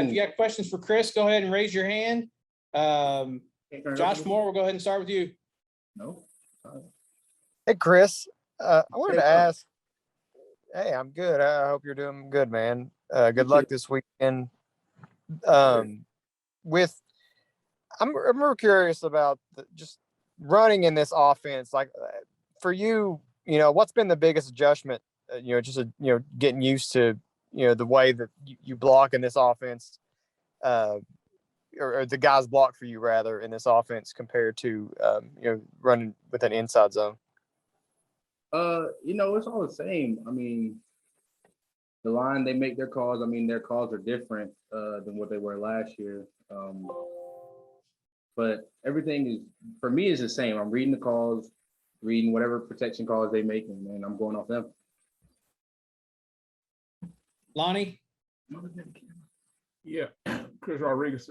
if you got questions for Chris, go ahead and raise your hand. Josh Moore, we'll go ahead and start with you. No. Hey, Chris. I wanted to ask. Hey, I'm good. I hope you're doing good, man. Good luck this weekend. I'm more curious about just running in this offense. Like for you, what's been the biggest adjustment? Getting used to the way that you block in this offense, or the guys block for you rather in this offense compared to running with an inside zone. It's all the same. I mean, the line, they make their calls. I mean, their calls are different than what they were last year. But everything is, for me, is the same. I'm reading the calls, reading whatever protection calls they make, and I'm going off them. Lonnie? Yeah, Chris Rodriguez.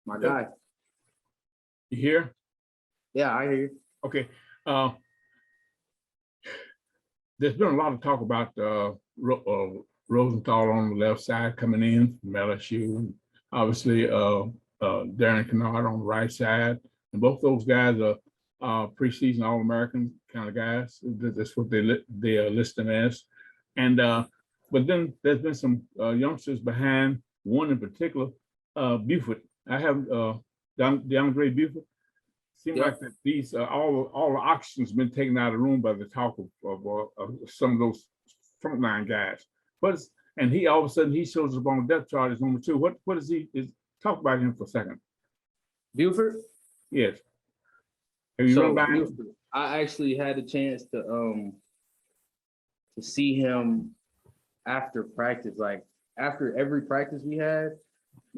My guy. You here? Yeah, I hear you. Okay. There's been a lot of talk about Rosenthal on the left side coming in from LSU, and obviously Darren Kennard on the right side, and both those guys are preseason All-American kind of guys. That's what they are listed as. And but then there's been some youngsters behind. One in particular, Buford. I have DeAndre Buford. Seems like that these all the oxygen's been taken out of the room by the talk of some of those frontline guys. And he all of a sudden he shows up on the depth chart as number 2. What is he? Talk about him for a second. Buford? Yes. Have you run by him? I actually had a chance to see him after practice. Like after every practice we had,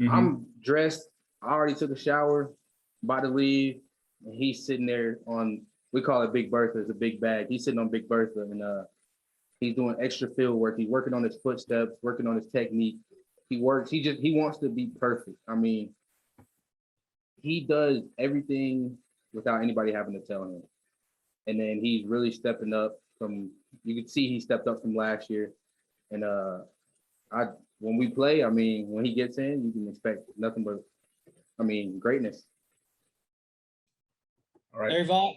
I'm dressed. I already took a shower, about to leave. And he's sitting there on, we call it Big Bertha, it's a big bag. He's sitting on Big Bertha and he's doing extra field work. He's working on his footsteps, working on his technique. He wants to be perfect. I mean, he does everything without anybody having to tell him. And then he's really stepping up you can see he stepped up from last year. And when we play, I mean, when he gets in, you can expect nothing but, greatness. All right. Larry Vaught?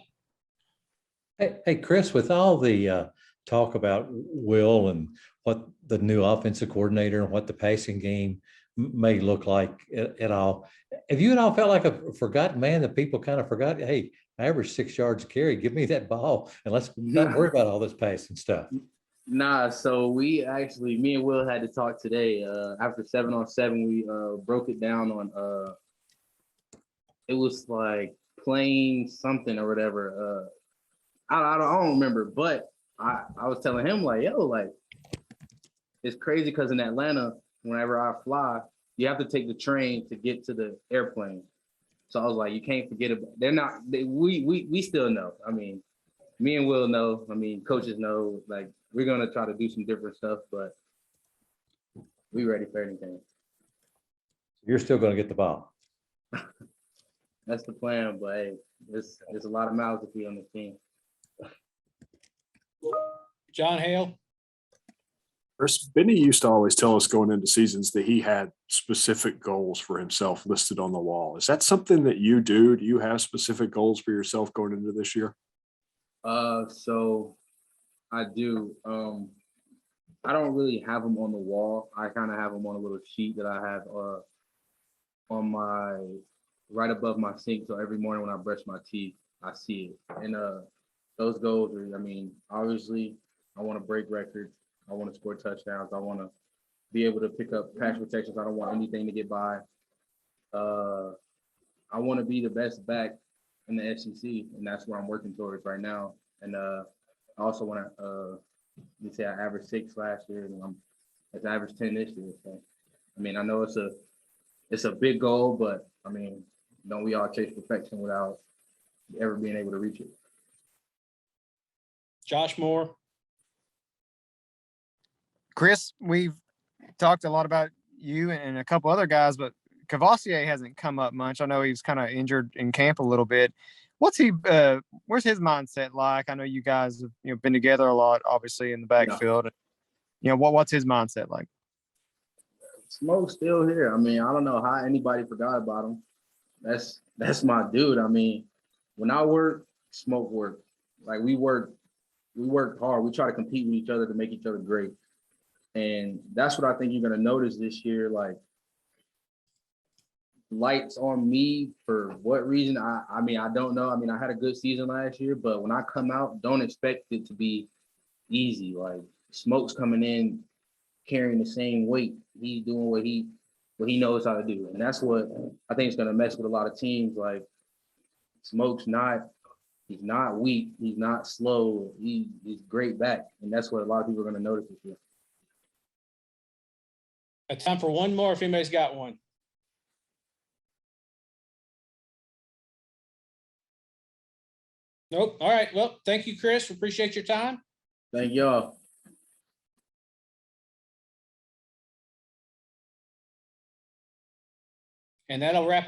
Hey, Chris, with all the talk about Will and what the new offensive coordinator and what the passing game may look like at all, have you at all felt like a forgotten man that people kind of forgot? Hey, I average 6 yards a carry. Give me that ball and let's not worry about all this passing stuff. Nah, so me and Will had to talk today. After 7-on-7, we broke it down on it was like playing something or whatever. I don't remember, but I was telling him like, yo, like it's crazy because in Atlanta, whenever I fly, you have to take the train to get to the airplane. So I was like, you can't forget about. We still know. I mean, me and Will know. I mean, coaches know. Like we're gonna try to do some different stuff, but we ready for anything. You're still going to get the ball. That's the plan, but hey, there's a lot of mouths to feed on this team. John Hale? Benny used to always tell us going into seasons that he had specific goals for himself listed on the wall. Is that something that you do? Do you have specific goals for yourself going into this year? So I do. I don't really have them on the wall. I kind of have them on a little sheet that I have on my right above my sink. So every morning when I brush my teeth, I see it. And those goals are, obviously I want to break records. I want to score touchdowns. I want to be able to pick up pass protections. I don't want anything to get by. I want to be the best back in the SEC, and that's where I'm working towards right now. And I also want to, I averaged 6 last year, and I averaged 10 this year. So, I know it's a big goal, but don't we all chase perfection without ever being able to reach it? Josh Moore? Chris, we've talked a lot about you and a couple other guys, but Cavassier hasn't come up much. I know he was kind of injured in camp a little bit. Where's his mindset like? I know you guys have been together a lot, obviously in the backfield. Yeah. What's his mindset like? Smoke's still here. I mean, I don't know how anybody forgot about him. That's my dude. I mean, when I work, Smoke work. Like we work hard. We try to compete with each other to make each other great. And that's what I think you're gonna notice this year. Like lights on me for what reason? I mean, I don't know. I mean, I had a good season last year, but when I come out, don't expect it to be easy. Like Smoke's coming in carrying the same weight. He's doing what he knows how to do. And that's what I think is gonna mess with a lot of teams. Like Smoke's he's not weak, he's not slow, he's great back. And that's what a lot of people are gonna notice this year. Time for one more if anybody's got one. Nope. All right. Well, thank you, Chris. Appreciate your time. Thank y'all. And that'll wrap us